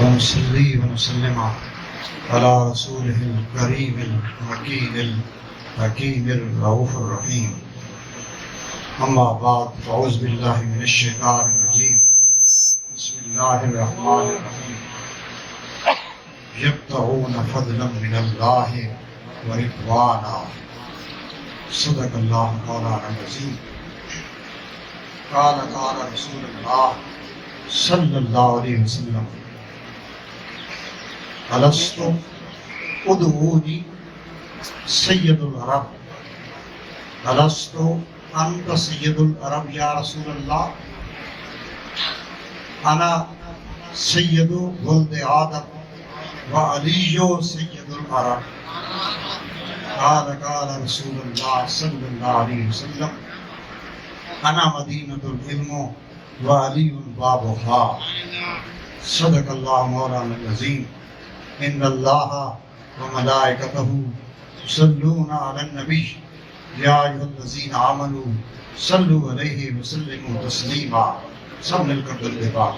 ونصلي ونسلم على رسوله الكريم المكين الحكيم الرؤوف الرحيم. أما بعد فأعوذ بالله من الشيطان الرجيم. بسم الله الرحمن الرحيم. يبتغون فضلا من الله ورضوانا. صدق الله مولانا العظيم. قال رسول الله صلى الله عليه وسلم: ألست ادعوني سيد العرب. ألست أنت سيد العرب يا رسول الله؟ أنا سيد ولد آدم وعلي سيد العرب. قال رسول الله صلى الله عليه وسلم: أنا مدينة العلم وعلي بابها. صدق الله مولانا العظيم. إن الله وملائكته يصلون على النبي يا أيها الذين آمنوا صلوا عليه وسلموا تسليما. سب مل کر درود پاک.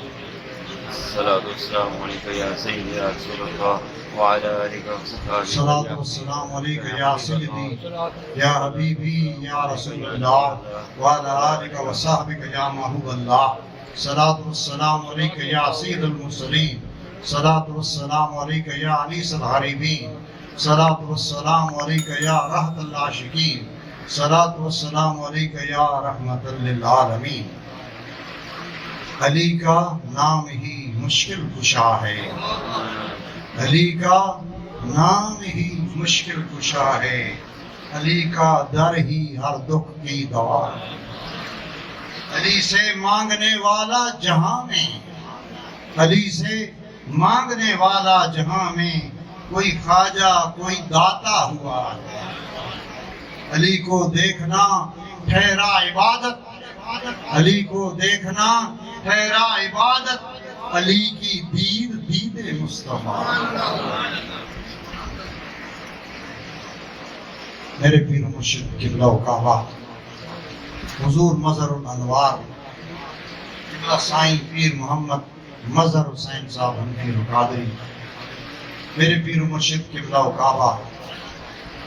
الصلاة والسلام عليك يا سيدي يا رسول الله وعلى آلك وصحبه. الصلاة والسلام عليك يا سيدي يا حبيبي يا رسول الله وعلى آلك وصحبك يا محبوب الله. الصلاة والسلام عليك يا سيد المرسلين. الصلاة والسلام عليك يا أنيس الغريبين. الصلاة والسلام عليك يا رحمة العاشقين. الصلاة والسلام عليك يا رحمة للعالمين. علی کا نام ہی مشکل کشا ہے. علی کا نام ہی مشکل کشا ہے. علی کا در ہی ہر دکھ کی دوا ہے. علی سے مانگنے والا جہاں میں، علی سے مانگنے والا جہاں میں کوئی خواجہ کوئی داتا ہوا ہے. علی کو دیکھنا ٹھہرا عبادت. علی کو دیکھنا ٹھہرا عبادت. علی کی دید مصطفیٰ. میرے پیر مرشد قبلہ و کعبہ حضور مظہر الانوار قبلہ سائیں پیر محمد مظہر حسین صاحب حنفی القادری. میرے پیر مرشد قبلہ و کعبہ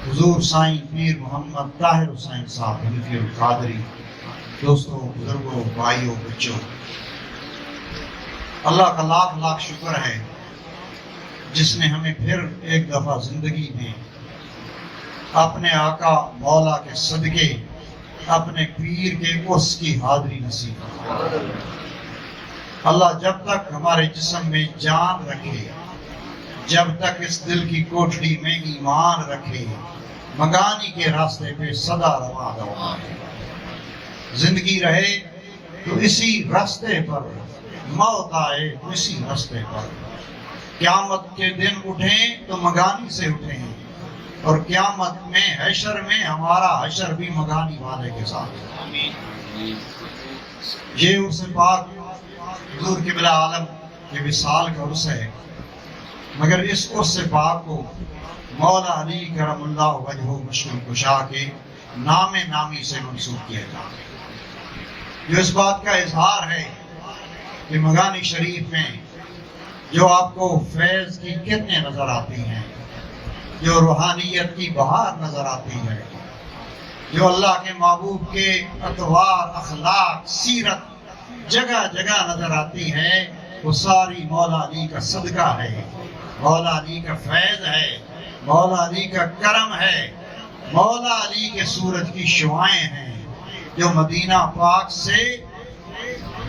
حضور سائیں پیر محمد طاہر حسین صاحب حنفی القادری. دوستوں، بزرگوں، بھائیوں، بچوں، اللہ کا لاکھ لاکھ شکر ہے جس نے ہمیں پھر ایک دفعہ زندگی میں اپنے آقا مولا کے صدقے اپنے پیر کے اس کی حاضری نصیب فرمائے. اللہ جب تک ہمارے جسم میں جان رکھے، جب تک اس دل کی کوٹھڑی میں ایمان رکھے، منگانی کے راستے پہ صدا رواں ہے. زندگی رہے تو اسی راستے پر، موت آئے تو اسی راستے پر. قیامت کے دن اٹھیں تو مگانی سے اٹھیں، اور قیامت میں حشر میں ہمارا حشر بھی مگانی والے کے ساتھ. یہ عرس پاک حضور قبلہ عالم کے وصال کا عرس ہے، مگر اس عرس پاک کو مولا علی کرم اللہ وجہہ مشکل کشا کے نام نامی سے منسوب کیا جاتا ہے، جو اس بات کا اظہار ہے کہ مگانی شریف میں جو آپ کو فیض کی کرنیں نظر آتی ہیں، جو روحانیت کی بہار نظر آتی ہے، جو اللہ کے محبوب کے اطوار، اخلاق، سیرت جگہ جگہ نظر آتی ہے، وہ ساری مولا علی کا صدقہ ہے، مولا علی کا فیض ہے، مولا علی کا کرم ہے، مولا علی کے سورج کی شعائیں ہیں جو مدینہ پاک سے،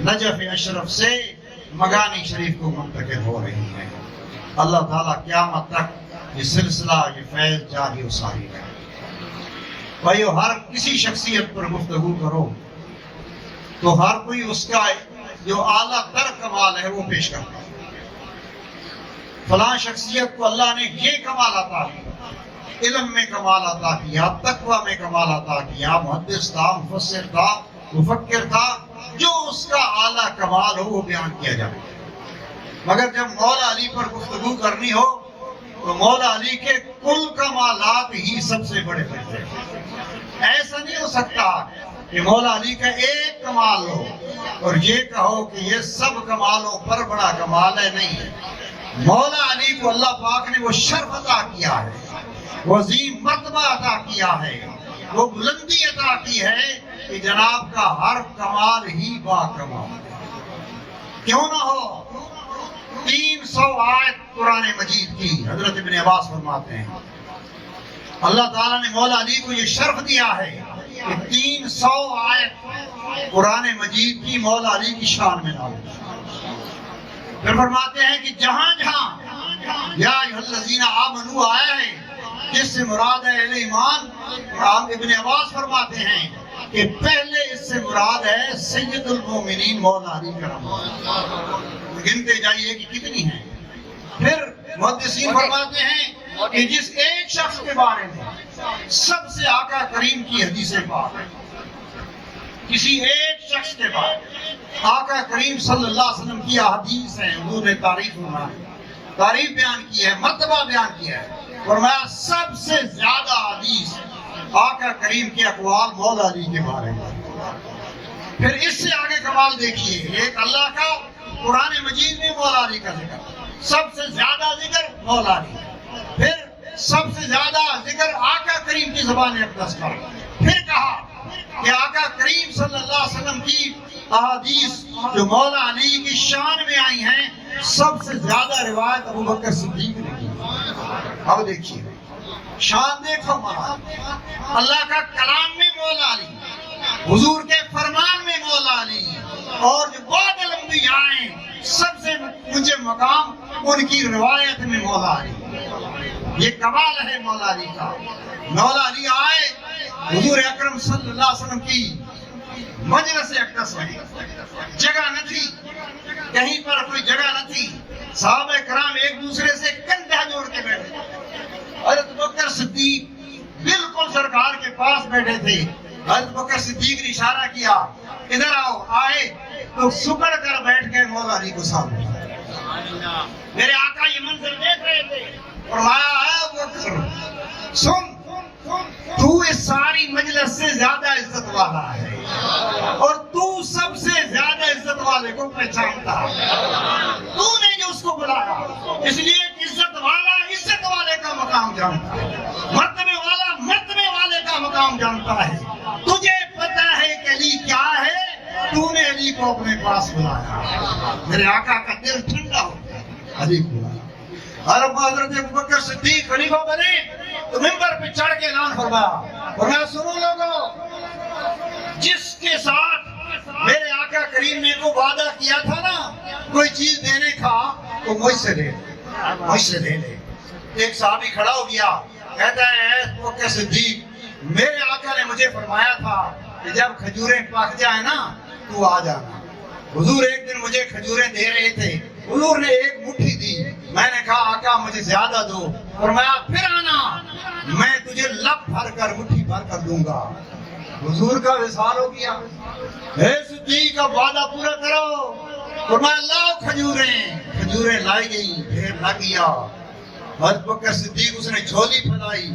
نجف اشرف سے مگانی شریف کو منتقل ہو رہی ہے. اللہ تعالیٰ قیامت تک یہ سلسلہ، یہ فیض جاری و ساری ہے. بھائیو، ہر کسی شخصیت پر گفتگو کرو تو ہر کوئی اس کا جو اعلیٰ تر کمال ہے وہ پیش کرتا ہے. فلاں شخصیت کو اللہ نے یہ کمال عطا کیا، علم میں کمال عطا کیا، تقوی میں کمال عطا کیا، محدث تھا، مفسر تھا، مفکر تھا. جو اس کا اعلیٰ کمال ہو وہ بیان کیا جائے. مگر جب مولا علی پر گفتگو کرنی ہو تو مولا علی کے کل کمالات ہی سب سے بڑے بنتے ہیں. ایسا نہیں ہو سکتا کہ مولا علی کا ایک کمال ہو اور یہ کہو کہ یہ سب کمالوں پر بڑا کمال ہے. نہیں ہے. مولا علی کو اللہ پاک نے وہ شرف عطا کیا ہے، وہ عظیم مرتبہ عطا کیا ہے، وہ بلندی عطا کی ہے کہ جناب کا ہر کمال ہی با کمال ہے۔ کیوں نہ ہو 300 آیت قرآن مجید کی، حضرت ابن عباس فرماتے ہیں اللہ تعالیٰ نے مولا علی کو یہ شرف دیا ہے کہ 300 آیت قرآن مجید کی مولا علی کی شان میں نازل۔ پھر فرماتے ہیں کہ جہاں جہاں یا ایھا الذین آمنوا آیا ہے، جس سے مراد ہے اہل ایمان، ابن عباس فرماتے ہیں کہ پہلے اس سے مراد ہے سید المومنین مولا علی کرم اللہ۔ گنتے جائیے کہ کتنی ہیں۔ پھر محدثین فرماتے ہیں کہ جس ایک شخص کے بارے میں سب سے آقا کریم کی حدیث پاک، کسی ایک شخص کے بارے میں آقا کریم صلی اللہ علیہ وسلم کی احادیث ہیں، حضور نے تعریف بیان کی ہے، مرتبہ بیان کیا ہے، فرمایا سب سے زیادہ حدیث آقا کریم کے اقوال مولا علی کے بارے میں۔ پھر اس سے آگے کمال دیکھیے، ایک اللہ کا قرآن مجید میں مولا علی کا ذکر، سب سے زیادہ ذکر مولا علی، پھر سب سے زیادہ ذکر آقا کریم کی زبان اقدس کا، پھر کہا کہ آقا کریم صلی اللہ علیہ وسلم کی احادیث جو مولا علی کی شان میں آئی ہیں، سب سے زیادہ روایت ابو بکر صدیق نے کی۔ اب دیکھیے شان دیکھو مولا، اللہ کا کلام میں مولا علی، حضور کے فرمان میں مولا علی، اور جو بعد الانبیاء ہیں سب سے اونچے مقام ان کی روایت میں مولا علی۔ یہ کمال ہے مولا علی کا۔ مولا علی آئے، حضور اکرم صلی اللہ علیہ وسلم کی مجلس اقدس میں جگہ نہ تھی، کہیں پر کوئی جگہ نہ تھی، صحابہ کرام ایک دوسرے سے کندھا جوڑ کے بیٹھے، حضرت بکر صدیق بالکل سرکار کے پاس بیٹھے تھے۔ حضرت بکر صدیق نے اشارہ کیا ادھر آؤ، آئے تو سکڑ کر بیٹھ گئے مولا علی کو سامنے۔ میرے آقا یہ منظر دیکھ رہے تھے، فرمایا اے بکر سن، تو اس ساری مجلس سے زیادہ عزت والا ہے، اور تو سب سے زیادہ عزت والے کو پہچانتا ہے، تو نے جو اس کو بلایا، اس لیے عزت والا عزت والے کا مقام جانتا ہے، مرتبے والا مرتبے والے کا مقام جانتا ہے۔ تجھے پتہ ہے کہ علی کیا ہے، تو نے علی کو اپنے پاس بلایا۔ میرے آقا کا دل ٹھنڈا ہو گیا، علی کو بلایا۔ حضرت ابوبکر صدیق خلیفہ بنے تو منبر پہ چڑھ کے اعلان فرمایا، فرمایا سنو لوگو، جس کے ساتھ میرے آقا کریم نے کو وعدہ کیا تھا نا کوئی چیز دینے کا، تو مجھ سے لے لے، مجھ سے لے لے۔ ایک صحابی کھڑا ہو گیا، کہتا ہے اے ابوبکر صدیق، میرے آقا نے مجھے فرمایا تھا کہ جب کھجوریں پک جائیں نا تو آ جانا۔ حضور ایک دن مجھے کھجوریں دے رہے تھے، حضور نے ایک مٹھی دی، میں نے کہا آقا مجھے زیادہ دو، فرمایا پھر آنا، میں تجھے لب بھر کر مٹھی بھر کر دوں گا۔ حضور کا وصال ہو گیا، اے صدیق اب وعدہ پورا کرو، فرمایا لاؤ کھجوریں، کھجوریں لائی گئی، ڈھیر لگ گیا۔ حضرت بکر صدیق اس نے جھولی پھیلائی،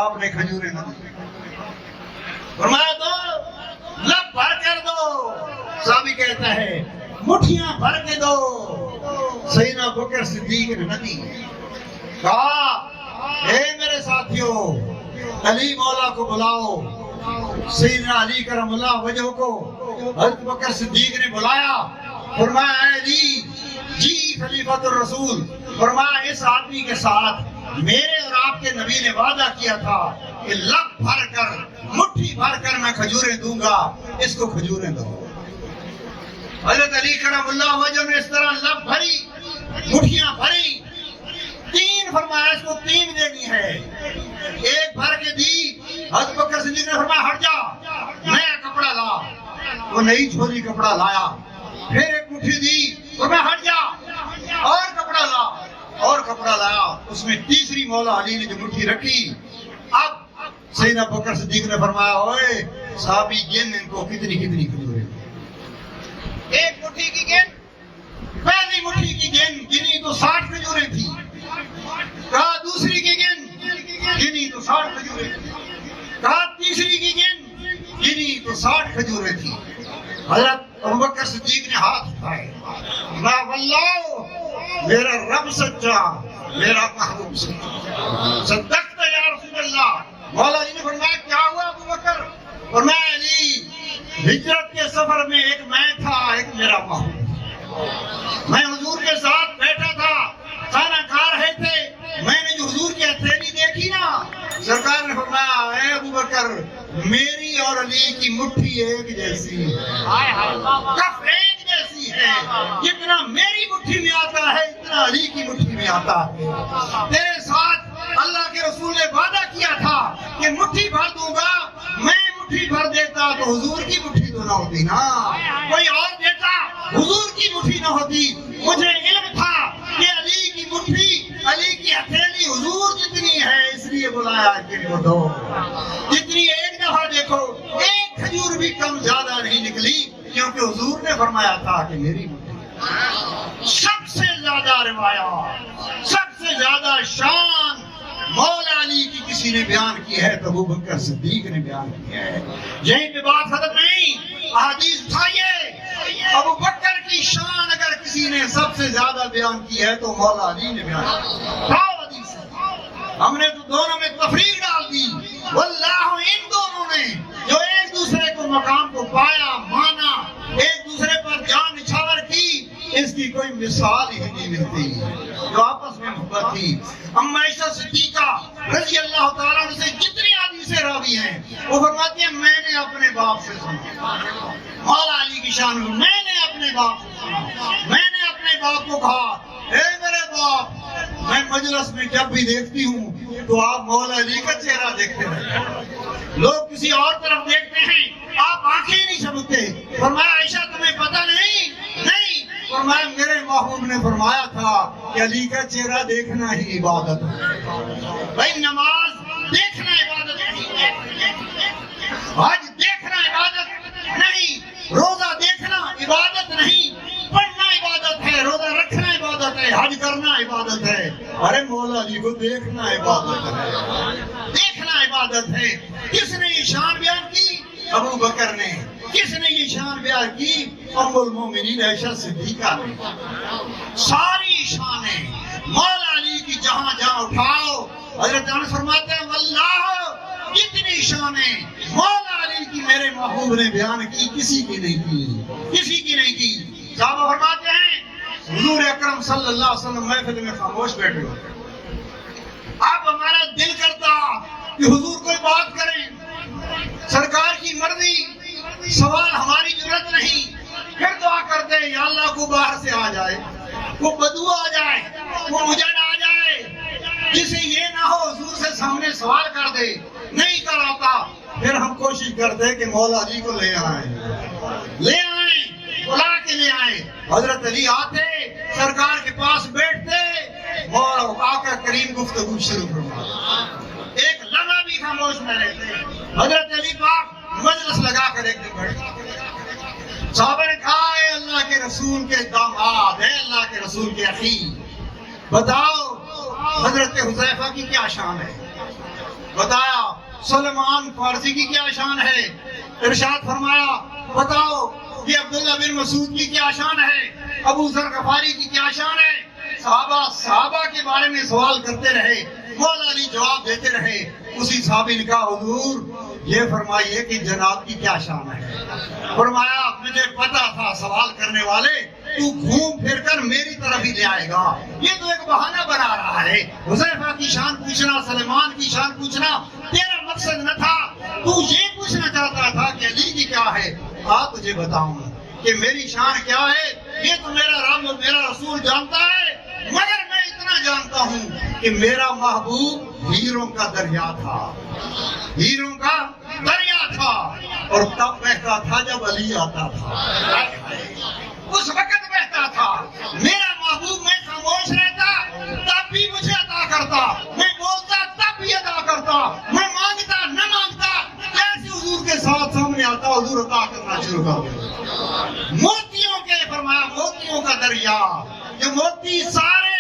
آپ نے کھجوریں نہ دی، فرمایا دو، لب بھر کر دو۔ صحابی کہتا ہے مٹھیاں بھر کے دو، سیدنا بکر صدیق نے نہ دی۔ کہا اے میرے ساتھیوں، علی مولا کو بلاؤ۔ سیدنا علی کرم اللہ وجہہ کو حضرت بکر صدیق نے بلایا، فرمایا اے علی جی خلیفۃ الرسول، فرمایا اس آدمی کے ساتھ میرے اور آپ کے نبی نے وعدہ کیا تھا کہ لب بھر کر مٹھی بھر کر میں کھجوریں دوں گا، اس کو کھجوریں دو۔ حضرت علی کرم اللہ وجہ نے اس طرح لب بھری، مٹھیاں بھری، تین فرمایا اس کو تین دینی ہے، ایک بھر کے دی۔ حضرت بکر صدیق نے فرمایا ہٹ جا، نیا کپڑا لا، وہ نئی جھولی کپڑا لایا، پھر ایک مٹھی دی، فرمایا ہٹ جا، اور کپڑا لا، اور کپڑا لایا، اس میں تیسری مولا علی نے جو مٹھی رکھی۔ اب سیدنا بکر صدیق نے فرمایا اوئے صحابی گن ان کو کتنی کتنی کھجوریں۔ ایک مٹھی کی گن، پہلی مٹھی کی گن گنی تو 60 کھجوریں تھی، کہا دوسری کی گن گنی تو 60 کھجوریں تھی، کہا تیسری کی گن گنی تو 60 کھجوریں تھی۔ حضرت ابوبکر صدیق نے ہاتھ اٹھائے، لا واللہ میرا رب سچا، میرا محبوب سچا، صدقت یا رسول اللہ۔ مولا علی نے فرمایا کیا ہوا ابو بکر؟ فرمایا علی ہجرت کے سفر میں ایک میں تھا، ایک میرا محبوب، میں حضور کے ساتھ بیٹھا تھا، کھانا کھا رہے تھے، میں نے جو حضور کی ہتھیلی دیکھی نا، سرکار نے فرمایا اے ابو بکر میری اور علی کی مٹھی ایک جیسی ہے، کف ایک جیسی ہے، جتنا میری مٹھی میں آتا ہے اتنا علی کی مٹھی میں آتا ہے۔ تیرے ساتھ اللہ کے رسول نے وعدہ کیا تھا کہ مٹھی بھر دوں گا، میں مٹھی بھر دیتا تو حضور کی مٹھی تو نہ ہوتی نا، کوئی اور دیتا حضور کی مٹھی نہ ہوتی۔ مجھے علم تھا کہ علی کی مٹھی، علی کی ہتھیلی حضور جتنی ہے، اس لیے بلایا کہ وہ دو، جتنی ایک دفعہ دیکھو ایک کھجور بھی کم زیادہ نہیں نکلی، کیونکہ حضور نے فرمایا تھا کہ میری مٹھی۔ سب سے زیادہ روایات، سب سے زیادہ شان مولا علی کی کسی نے بیان کی ہے تو ابو بکر صدیق نے بیان کی ہے۔ یہیں پہ بات ختم نہیں، احادیث اٹھائیے، ابو بکر کی شان اگر کسی نے سب سے زیادہ بیان کی ہے تو مولا علی نے بیان کی ہے۔ ہم نے تو دونوں میں تفریق ڈال دی، واللہ ان دونوں نے جو ایک دوسرے کو مقام کو پایا، مانا، ایک دوسرے پر جان نچھاور کی، اس کی کوئی مثال ہی نہیں ملتی، جو آپس میں محبت تھی۔ اما عائشہ صدیقہ رضی اللہ تعالیٰ عنہ سے جتنی حدیثیں راوی ہیں وہ فرماتی ہیں میں نے اپنے باپ سے سنا، مولا علی کی شان میں، میں نے اپنے باپ سے سنا، میں نے اپنے باپ کو کہا اے میرے باپ، میں مجلس میں جب بھی دیکھتی ہوں تو آپ مولا علی کا چہرہ دیکھتے رہتے ہیں، لوگ کسی اور طرف دیکھتے ہیں آپ آنکھیں نہیں جھپکتے۔ فرمایا عائشہ تمہیں پتہ نہیں؟ نہیں۔ فرمایا میرے محبوب نے فرمایا تھا کہ علی کا چہرہ دیکھنا ہی عبادت ہے۔ بھائی نماز دیکھنا عبادت نہیں، حج دیکھنا عبادت نہیں، روزہ دیکھنا عبادت نہیں، پڑھنا عبادت ہے، روزہ رکھنا عبادت ہے، حج کرنا عبادت ہے۔ ارے مولا علی کو دیکھنا عبادت ہے، دیکھنا عبادت ہے۔ کس نے یہ شان بیان کی؟ ابو بکر نے۔ کس نے یہ شان بیان کی؟ ام المومنین عائشہ صدیقہ نے۔ ساری شانیں مولا علی کی جہاں جہاں اٹھاؤ، حضرت انس فرماتے ہیں واللہ اتنی شانیں مولا علی کی میرے محبوب نے بیان کی، کسی کی نہیں کی، کسی کی نہیں کی۔ صحابہ فرماتے ہیں حضور اکرم صلی اللہ علیہ وسلم محفل میں خاموش بیٹھے ہوتے، اب ہمارا دل کرتا کہ حضور کوئی بات کریں، سرکار کی مرضی، سوال ہماری ضرورت نہیں، پھر دعا کرتے یا اللہ کو باہر سے آ جائے، وہ بدو آ جائے، وہ مجھن آ جائے، جسے یہ نہ ہو حضور سے سامنے سوال کر دے، نہیں کر آتا، پھر ہم کوشش کرتے کہ مولا علی کو لے آئیں، بلا کے لے آئیں۔ حضرت علی آتے، سرکار کے پاس بیٹھتے اور آقا کریم گفتگو شروع فرماتے، ایک لمحہ بھی خاموش نہ رہتے۔ حضرت علی پاک مجلس لگا کر ایک دن بیٹھتے، صحابہ نے کہا اے اللہ کے رسول کے داماد، اے اللہ کے رسول کے اخی، بتاؤ حضرت حذیفہ کی کیا شان ہے؟ بتایا سلمان فارسی کی کیا شان ہے؟ ارشاد فرمایا بتاؤ یہ عبداللہ بن مسعود کی کیا شان ہے؟ ابو ذر غفاری کی کیا شان ہے؟ صحابہ کے بارے میں سوال کرتے رہے، مولا علی جواب دیتے رہے۔ اسی صحابی نے کہا حضور یہ فرمائیے کہ جناب کی کیا شان ہے؟ فرمایا مجھے پتا تھا سوال کرنے والے تو گھوم پھر کر میری طرف ہی لے آئے گا، یہ تو ایک بہانہ بنا رہا ہے۔ حذیفہ کی شان پوچھنا، سلمان کی شان پوچھنا تیرا مقصد نہ تھا، تو یہ پوچھنا چاہتا تھا کہ علی کی کیا ہے۔ تجھے بتاؤں کہ میری شان کیا ہے، یہ تو میرا رب میرا رسول جانتا ہے، مگر میں اتنا جانتا ہوں کہ میرا محبوب ہیروں کا دریا تھا، ہیروں کا دریا تھا، اور تب بہتا تھا جب علی آتا تھا، اس وقت بہتا تھا۔ میرا محبوب میں خاموش رہتا تب بھی مجھے عطا کرتا، میں بولتا تب بھی عطا کرتا، میں مانگتا نہ مانگتا، جیسے حضور کے ساتھ سامنے آتا حضور عطا کرنا شروع کر دیتا۔ موتیوں کے فرمایا موتیوں کا دریا، جو موتی سارے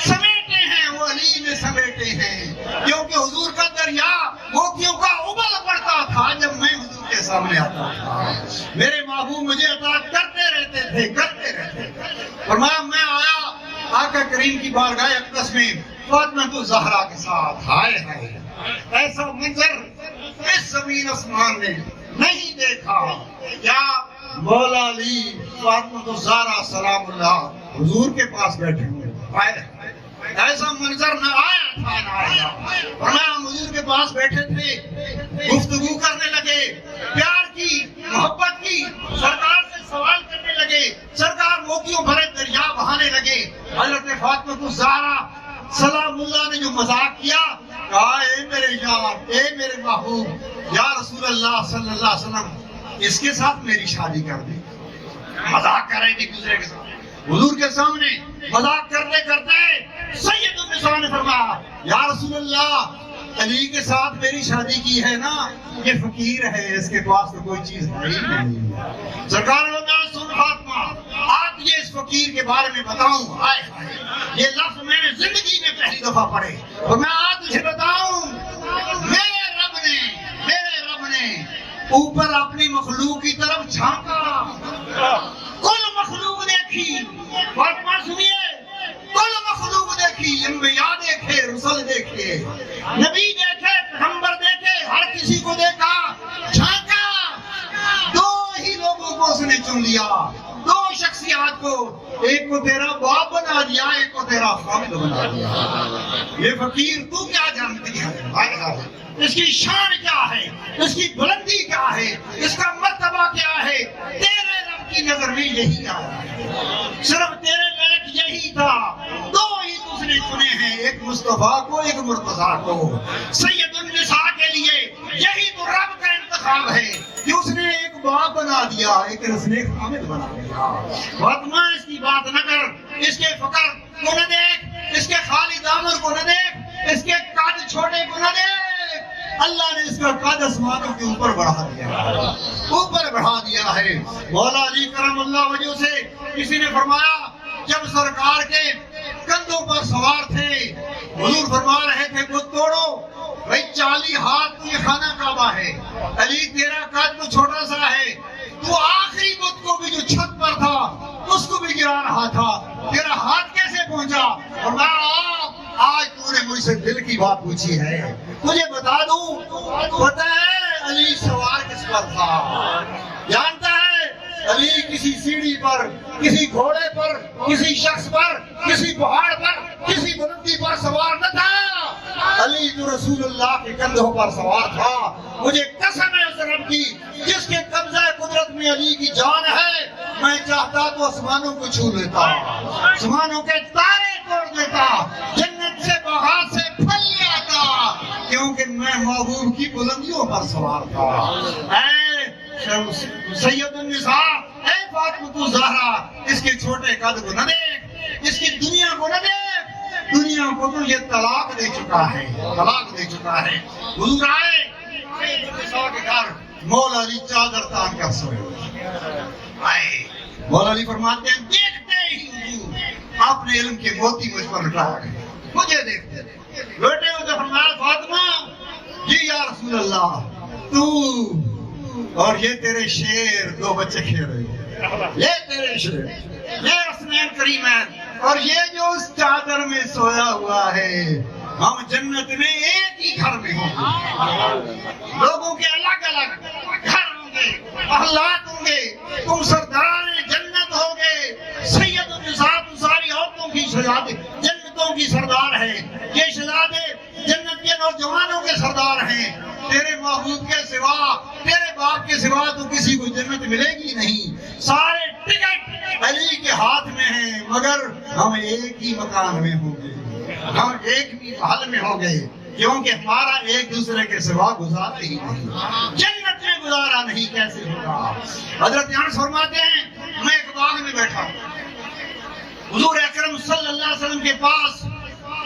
سمیٹے ہیں وہ علی نے سمیٹے ہیں، کیونکہ حضور کا دریا موتیوں کا ابل پڑتا تھا جب میں حضور کے سامنے آتا تھا۔ میرے محبوب مجھے عطا کرتے رہتے تھے، کرتے رہتے۔ فرمایا میں آیا آقا کریم کی بارگاہ اقدس میں فاطمہ الزہرا کے ساتھ، ہائے ہائے ایسا منظر اس زمین آسمان نے نہیں دیکھا. یا مولا علی فاطمہ الزہرا سلام اللہ حضور کے پاس بیٹھے ہوئے، ایسا منظر نہ آیا تھا نہ آیا. فرمایا ہم حضور کے پاس بیٹھے تھے، گفتگو کرنے لگے، پیار کی محبت کی، سرکار سے سوال کرنے لگے، سرکار موتیوں بھرے دریا بہانے لگے. حضرت فاطمہ الزہرا سلام اللہ نے جو مذاق کیا، کہا اے میرے یار، اے میرے محبوب، یا رسول اللہ صلی اللہ علیہ وسلم اس کے ساتھ میری شادی کر دی. مذاق کر رہے تھے ایک دوسرے کے ساتھ حضور کے سامنے. مذاق کرتے کرتے سید النساء نے فرمایا یا رسول اللہ علی کے ساتھ میری شادی کی ہے نا، یہ فقیر ہے، اس کے پاس تو کوئی چیز ہے ہی نہیں. سرکار نے کہا سن فاطمہ، آج یہ اس فقیر کے بارے میں بتاؤں. ہائے ہائے یہ لفظ میں نے زندگی میں پہلی دفعہ پڑھے، اور میں آج تجھے بتاؤں میرے رب نے اوپر اپنی مخلوق کی طرف جھانکا، کل مخلوق دیکھی. فاطمہ سنیے، کل مخلوق دیکھی، انبیاء دیکھے، رسل دیکھے، نبی دیکھے، پیغمبر دیکھے، ہر کسی کو دیکھا، جھانکا. دو ہی لوگوں کو اس نے چن لیا، دو شخصیات کو، ایک کو تیرا باپ بنا دیا، ایک کو تیرا خامد بنا دیا. یہ فقیر تو کیا جانتی ہے؟ اس کی شان کیا ہے، اس کی بلندی کیا ہے، اس کا مرتبہ کیا ہے؟ تیرے رب کی نظر میں یہی آیا ہے، صرف تیرے لائق یہی تھا. دو ہی اس نے چنے ہیں، ایک مصطفیٰ کو، ایک مرتضیٰ کو. سید النساء کے لیے یہی تو رب کا انتخاب ہے کہ اس نے ایک باپ بنا دیا، ایک رسول خامد بنا دیا. فاطمہ اس کی بات نہ کر، اس کے فقر کو نہ دیکھ، اس کے خالی دامن کو نہ دیکھ، اس کے قد چھوٹے کو نہ دیکھ. اللہ نے اس کا قد آسمانوں کے اوپر بڑھا دیا ہے. مولا علی کرم اللہ وجہ سے کسی نے فرمایا جب سرکار کے کندھوں پر سوار تھے، حضور فرما رہے تھے بت توڑو، بھائی 40 ہاتھ تو یہ خانہ کعبہ ہے، علی تیرا قد تو چھوٹا سا ہے، تو آخری بت کو بھی جو چھت پر تھا اس کو بھی گرا رہا تھا، تیرا ہاتھ کیسے پہنچا؟ اور میں آج تو نے مجھ سے دل کی بات پوچھی ہے، تجھے بتا دوں، پتہ ہے علی سوار کس پر تھا؟ جانتا ہے علی کسی سیڑھی پر، کسی گھوڑے پر، کسی شخص پر، کسی پہاڑ پر، کسی بلندی پر سوار نہ تھا. علی تو رسول اللہ کے کندھوں پر سوار تھا. مجھے قسم ہے اس رب کی جس کے قبضہ قدرت میں علی کی جان ہے، میں چاہتا تو آسمانوں کو چھو لیتا، آسمانوں کے تارے توڑ دیتا، جنت سے باہر سے پھل لے آتا، کیونکہ میں محبوب کی بلندیوں پر سوار تھا. اے سید النساء، اے فاطمہ الزہرا، اس کے چھوٹے قد کو نہ دیکھ، اس کی دنیا کو نہ دیکھ. دنیا کو تو یہ طلاق دے چکا ہے، طلاق دے چکا ہے. حضور آئے سید النساء کے گھر، مولا علی چادر تان کر سوئے. آئے مولا علی فرماتے ہیں دیکھتے ہی حضور آپ نے علم کے موتی مجھ پر لٹایا گئے، مجھے دیکھتے بیٹے ہو تو فرمایا فاطمہ جی یا رسول اللہ، تو اور یہ تیرے شیر دو بچے کھیل رہے ہیں، یہ تیرے شیر، یہ حسنین کریمین، اور یہ جو اس چادر میں سویا ہوا ہے، ہم جنت میں ایک ہی گھر میں ہوں گے. لوگوں کے الگ الگ گھر ہوں گے، احلات ہوں گے، تم سردار جنت ہوگے. سید النساء ساری عورتوں کی شہزادی جنتوں کی سردار ہے، یہ شہزادے جنت کے نوجوانوں کے سردار ہیں. تیرے محبوب کے سوا، تیرے باپ کے سوا تو کسی کو جنت ملے گی نہیں. سارے ٹکٹ علی کے ہاتھ میں ہیں، مگر ہم ایک ہی مکان میں ہوں گے، ہم ایک ہی محل میں ہوں گے، کیونکہ ہمارا ایک دوسرے کے سوا گزارا ہی نہیں. جنت میں گزارا نہیں کیسے ہوگا؟ حضرت انس فرماتے ہیں میں ایک باغ میں بیٹھا، حضور اکرم صلی اللہ علیہ وسلم کے پاس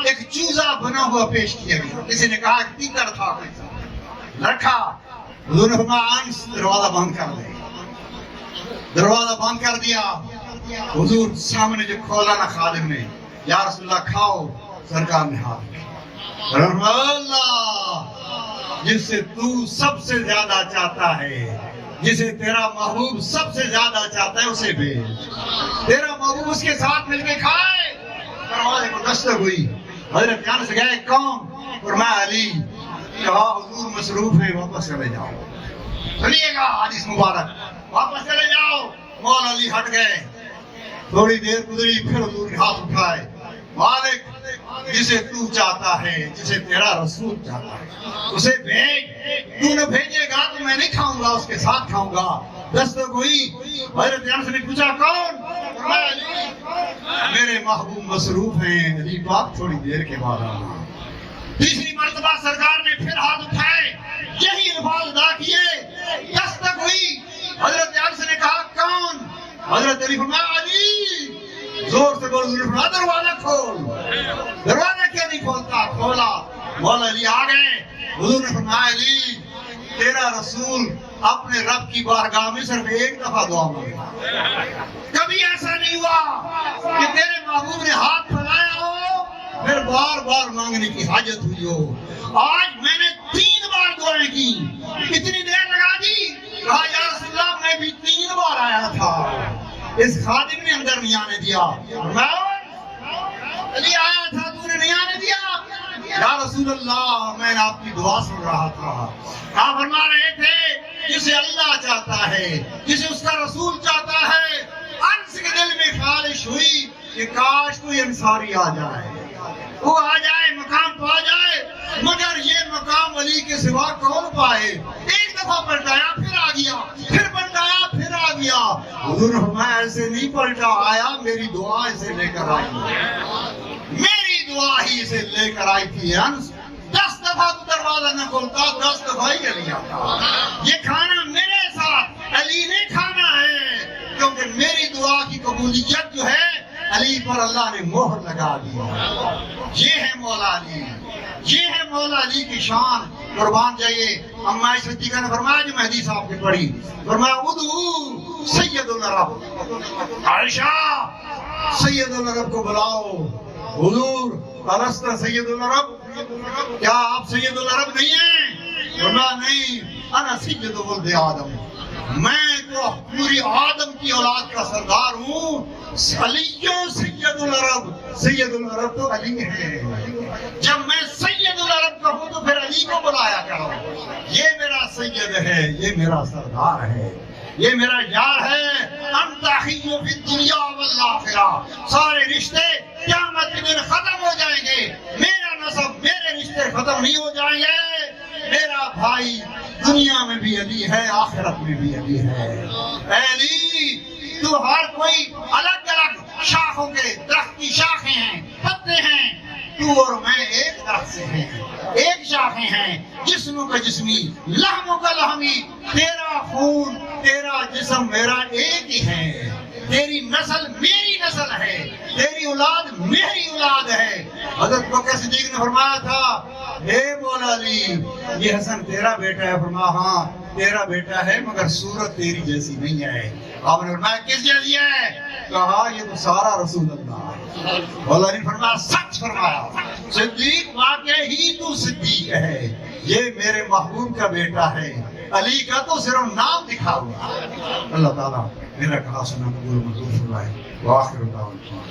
ایک چوزا بنا ہوا پیش کیا گیا. کسی نے کہا کہ تیتر تھا، رکھا. حضور نے فرمایا انس دروازہ بند کر دے. دروازہ بند کر دیا. حضور سامنے جو کھولا نا خادم نے، یا رسول اللہ کھاؤ. سرکار نے ہاتھ اللہ جس سے تو سب سے زیادہ چاہتا ہے، جسے تیرا محبوب سب سے زیادہ چاہتا ہے، اسے بھیج. تیرا محبوب اس کے ساتھ مل کے کھائے. دستک ہوئی. حضرت انس گئے کون؟ فرمایا علی. کہا حضور مصروف ہیں واپس چلے جاؤ. سنیے گا حدیث مبارک. واپس چلے جاؤ. مولا علی ہٹ گئے. تھوڑی دیر گزری پھر حضور نے ہاتھ اٹھائے. مالک جسے تو چاہتا ہے, جسے تیرا رسول چاہتا ہے اسے بھیج. تو نہ بھیجے گا تو میں نہیں کھاؤں گا, اس کے ساتھ کھاؤں گا. دستک ہوئی. حضرت انس نے پوچھا کون؟ فرمایا علی. میرے محبوب مصروف ہیں علی پاک, تھوڑی دیر کے بعد آنا. تیسری مرتبہ سرکار نے پھر ہاتھ اٹھائے, یہی الفاظ ادا کیے. دستک ہوئی. حضرت انس نے کہا کون؟ حضرت علی. فرمایا علی. زور سے بول. فرمایا دروازہ کھول. دروازہ کیا نہیں کھولتا؟ کھولا. مولا علی آ گئے. حضور نے فرمایا علی تیرا رسول اپنے رب کی بارگاہ میں صرف ایک دفعہ دعا مانگا, کبھی ایسا نہیں ہوا کہ تیرے محبوب نے ہاتھ پھیلایا ہو پھر بار بار مانگنے کی حاجت ہوئی ہو. آج میں نے 3 بار دعائیں کی. کتنی دیر لگا دی؟ کہا یا رسول اللہ میں بھی 3 بار آیا تھا, اس خادم نے اندر نہیں آنے دیا. علی آیا تھا تو نے نہیں آنے دیا؟ یا رسول اللہ میں نے آپ کی دعا سن رہا تھا. آپ فرما رہے تھے جسے اللہ چاہتا ہے, جسے اس کا رسول چاہتا ہے. انس کے دل میں خواہش ہوئی کہ کاش کوئی انصاری آ جائے, وہ آ جائے, مقام پا جائے, مگر یہ مقام علی کے سوا کون پائے. ایک دفعہ پلٹایا پھر آ گیا, پھر پلٹایا پھر آ گیا. حضور نے فرمایا ایسے نہیں پلٹا آیا, میری دعا اسے لے کر آئی, میری دعا ہی اسے لے کر آئی تھی. انس 10 دفعہ تو دروازہ نہ کھولتا, 10 دفعہ ہی علی آتا. یہ کھانا میرے ساتھ علی نے کھانا ہے, کیونکہ میری دعا کی قبولیت جو ہے علی پر اللہ نے مہر لگا دی. یہ ہے مولا علی, یہ ہے مولا علی کی شان. قربان جائیے. اما صدیقہ نے فرمایا جو مہدی صاحب کی پڑھی, فرمایا ادعو سید العرب. عائشہ سید العرب کو بلاؤ. حضور الست سید العرب, کیا آپ سید العرب نہیں ہیں؟ فرمایا نہیں, انا سید ولد آدم, میں تو پوری آدم کی اولاد کا سردار ہوں. علیوں سید العرب, سید العرب تو علی ہے. جب میں سید العرب کہوں تو پھر علی کو بلایا کرو. یہ میرا سید ہے, یہ میرا سردار ہے, یہ میرا یار ہے. انت اخی فی الدنیا والآخرہ. سارے رشتے قیامت کے دن ختم ہو جائیں گے, میرا نسب میرے رشتے ختم نہیں ہو جائیں گے. میرا بھائی دنیا میں بھی علی ہے, آخرت میں بھی علی ہے. اے علی تو ہر کوئی الگ الگ شاخوں کے درخت کی شاخیں ہیں, پتے ہیں. تو اور میں ایک درخت سے ہیں, ایک شاخیں ہیں. جسموں کا جسمی, لحموں کا لحمی. تیرا خون تیرا جسم میرا ایک ہی ہے. تیری نسل میری نسل ہے, تیری اولاد میری اولاد ہے. حضرت بکر صدیق نے فرمایا تھا اے مولا علی یہ حسن تیرا بیٹا ہے. فرمایا ہاں تیرا بیٹا ہے مگر صورت تیری جیسی نہیں ہے. آپ نے فرمایا کس جیسی ہے؟ کہا یہ تو سارا رسول اللہ ہے. مولا علی فرمایا سچ فرمایا, صدیق واقعی تو صدیق ہے, یہ میرے محبوب کا بیٹا ہے. علی کا تو صرف نام دکھا ہوا. اللہ تعالیٰ میرا کہا سنا قبول منظور فرمائے. وآخر دعوانا